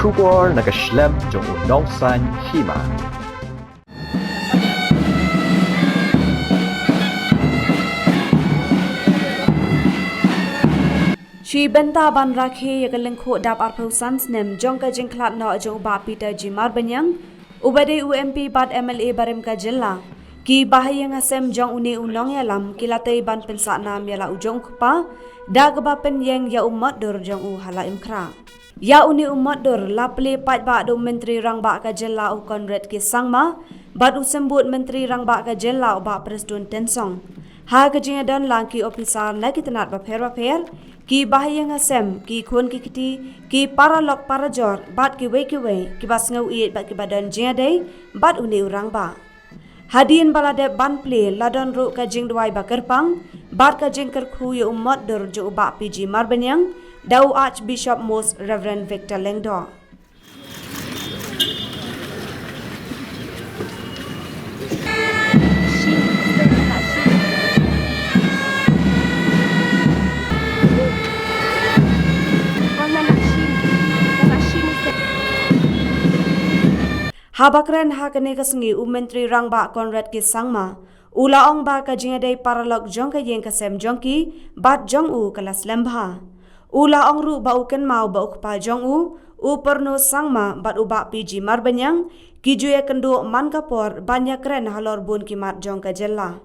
Shubor nagaslem jong unongsan Hima. She benta ban rakhe yakalengkho dap arpho sans nem jong ka jingklat no jong ba Peter G Marbañiang ubade UMP bad MLA barem ka jilla ki Bahaïing asem jong uni unong yalam kilatei ban Pynsah nam yala ujong kpa dag ba Pynïeng ya Motdur jong u Laitumkhrah ya uni Motdur laple pat ba do menteri rang ba ka jilla u Conrad ki sangma bad usembut menteri rang ba ka jilla u ba Presiden Tensong ha ka jingadan langki officer nakitanat ba pher ki Bahaïing asem ki khun ki kiti ki paralok parajor bat ki we ki bas ngau iet bat ki badan jingade bat uni urang ba Hadin balade ban ple ladon ru ka jing duai ba kerpang bat ka jing kerkhu ye Motdur jo ba PG Marbañiang dau Archbishop Most Reverend Victor Lengdo Habakren hakane kasengi menteri rang ba Conrad ki sangma ula ong ba ka jingade paralok jong ka yeng kasem jongki bat jong u kalas lembha ula ong ru ba uken mau ba ukpa jong u perno sangma bat u ba PG Marbañiang ki juye kendo man kapor banyak kren halor bun ki mat jong ka jella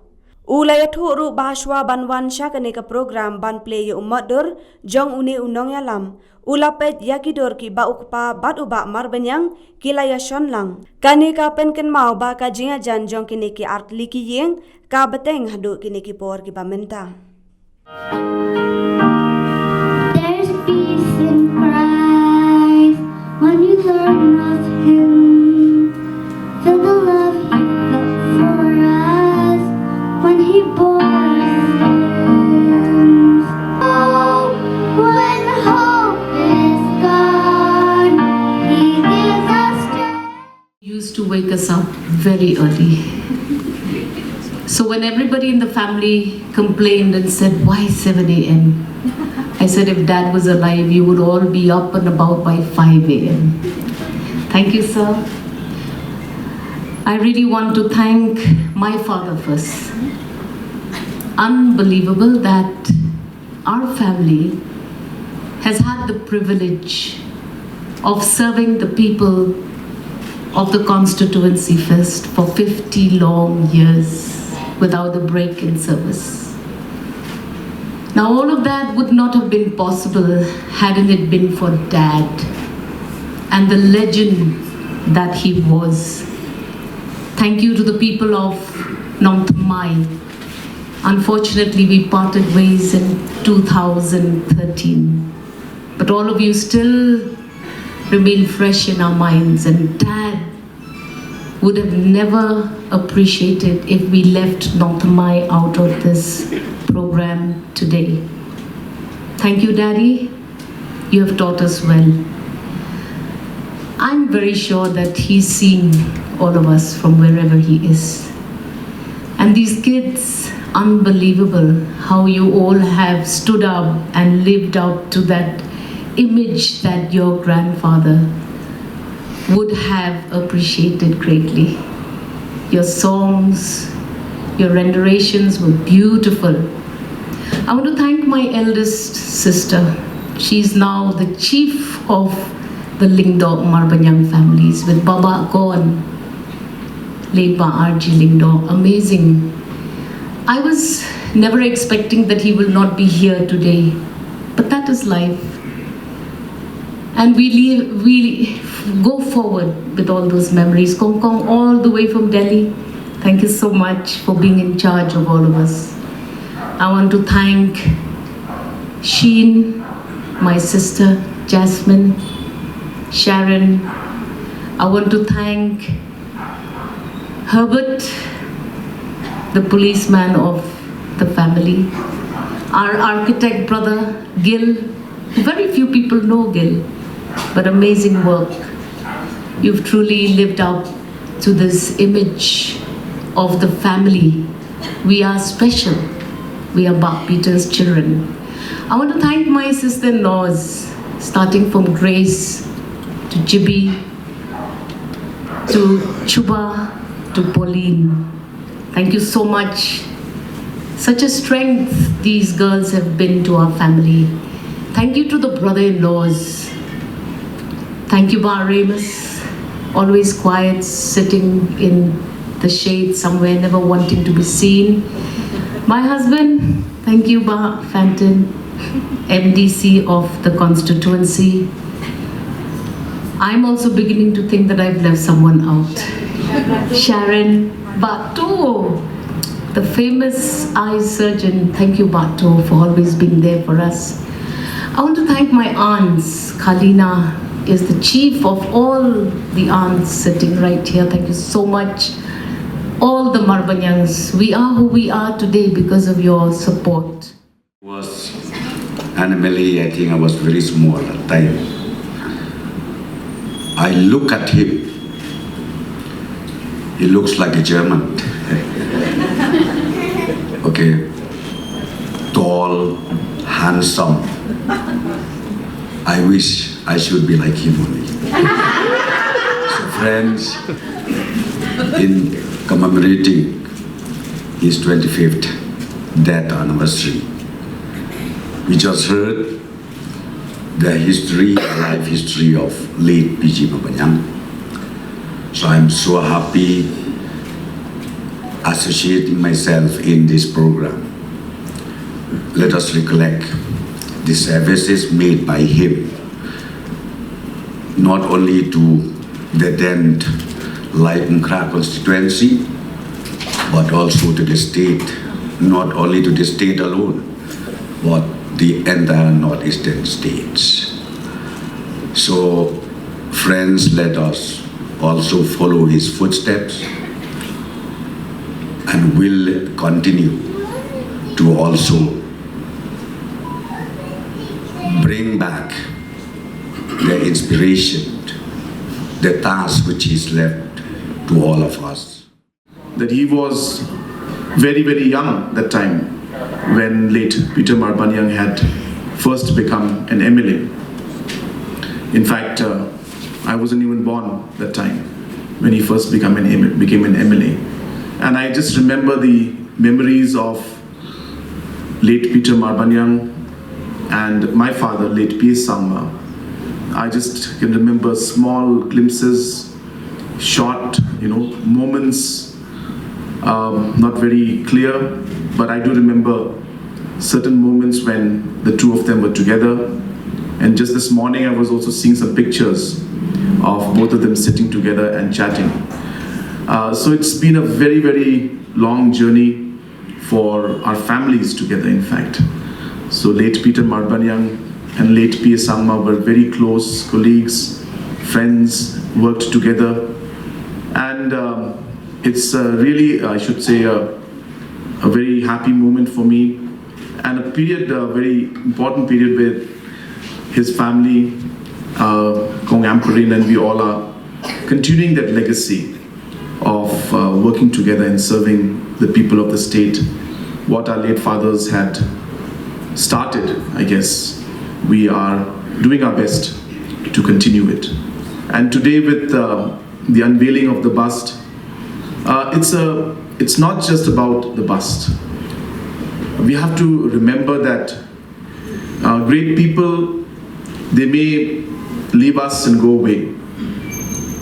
ula ya thu ru bahaswa banwan syakane ka program ban play ye Motdur jong uni unong yalam ula pet yakidor ki ba ukpa bat u ba Marbañiang kilaya shonlang kani ka penken mau ba ka jinga jan jong kini ki art liki yeng ka beteng hadu kini ki por ki ba menta There's peace in Christ when you learn of Him. Feel the love He felt for us when He bore our sins. Oh, when hope is gone, He gives us strength. Used to wake us up very early. So when everybody in the family complained and said, why 7 a.m.? I said, if Dad was alive, you would all be up and about by 5 a.m. Thank you, sir. I really want to thank my father first. Unbelievable that our family has had the privilege of serving the people of the constituency first for 50 long years without a break in service. Now all of that would not have been possible hadn't it been for Dad and the legend that he was. Thank you to the people of Nong Mai. Unfortunately, we parted ways in 2013. But all of you still remain fresh in our minds, and Dad would have never appreciated if we left Nong Mai out of this program today. Thank you, Daddy. You have taught us well. I'm very sure that he's seen all of us from wherever he is. And these kids, unbelievable how you all have stood up and lived up to that image that your grandfather would have appreciated greatly. Your songs, your renditions were beautiful. I want to thank my eldest sister. She's now the chief of the Lingdo Marbañiang families with Baba Kon, late Ba R.G. Lingdo. Amazing. I was never expecting that he will not be here today, but that is life. And we go forward with all those memories. Kong Kong, all the way from Delhi, thank you so much for being in charge of all of us. I want to thank Sheen, my sister, Jasmine, Sharon. I want to thank Herbert, the policeman of the family. Our architect brother, Gil. Very few people know Gil, but amazing work. You've truly lived up to this image of the family. We are special. We are Bach Peter's children. I want to thank my sister-in-laws, starting from Grace, to Jibi, to Chuba, to Pauline. Thank you so much. Such a strength these girls have been to our family. Thank you to the brother-in-laws. Thank you, Ba Remus, always quiet, sitting in the shade somewhere, never wanting to be seen. My husband, thank you, Ba Fenton, MDC of the constituency. I'm also beginning to think that I've left someone out. Sharon Bato, the famous eye surgeon. Thank you, Bato, for always being there for us. I want to thank my aunts. Kalina is the chief of all the aunts sitting right here. Thank you so much. All the Marbañiangs, we are who we are today because of your support. Was animally, I think I was very small at the time. I look at him. He looks like a German. Okay, tall, handsome. I wish I should be like him only. So friends, in commemorating his 25th death anniversary, we just heard the history, life history of late PG Marbañiang. So I'm so happy associating myself in this program. Let us recollect the services made by him, not only to the then Laitumkhrah constituency, but also to the state, not only to the state alone, but the entire northeastern states. So, friends, let us also follow his footsteps and will continue to also bring back the inspiration, the task which is left to all of us. That he was very, very young that time when late Peter Marbañiang had first become an MLA. In fact, I wasn't even born that time when he first became an MLA. And I just remember the memories of late Peter Marbañiang and my father, late Pynsah. I just can remember small glimpses, short, moments, not very clear, but I do remember certain moments when the two of them were together. And just this morning, I was also seeing some pictures of both of them sitting together and chatting. So it's been a very, very long journey for our families together, in fact. So late Peter Marbañiang and late Pynsah were very close colleagues, friends, worked together. And it's really, I should say, a very happy moment for me, and a period, a very important period where his family, and we all are continuing that legacy of working together and serving the people of the state. What our late fathers had started, I guess, we are doing our best to continue it. And today with the unveiling of the bust, it's not just about the bust. We have to remember that great people, they may leave us and go away,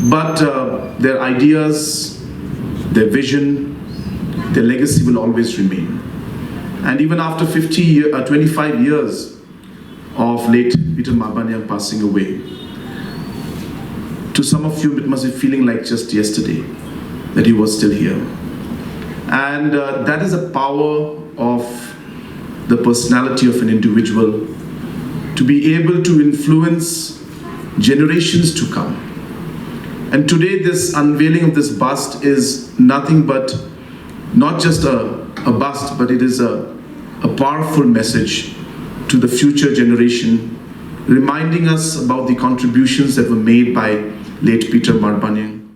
but their ideas, their vision, their legacy will always remain. And even after 25 years of late Peter Marbañiang passing away, to some of you it must be feeling like just yesterday that he was still here. And that is a power of the personality of an individual, to be able to influence generations to come. And today this unveiling of this bust is nothing but not just a bust, but it is a powerful message to the future generation, reminding us about the contributions that were made by late Peter Marbañiang.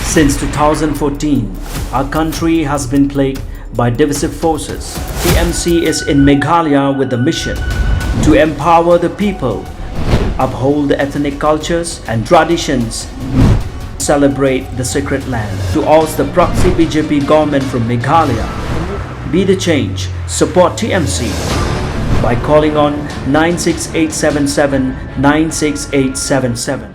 Since 2014, our country has been plagued by divisive forces. TMC is in Meghalaya with the mission to empower the people uphold the ethnic cultures and traditions, celebrate the sacred land. To oust the proxy BJP government from Meghalaya, be the change, support TMC by calling on 96877 96877.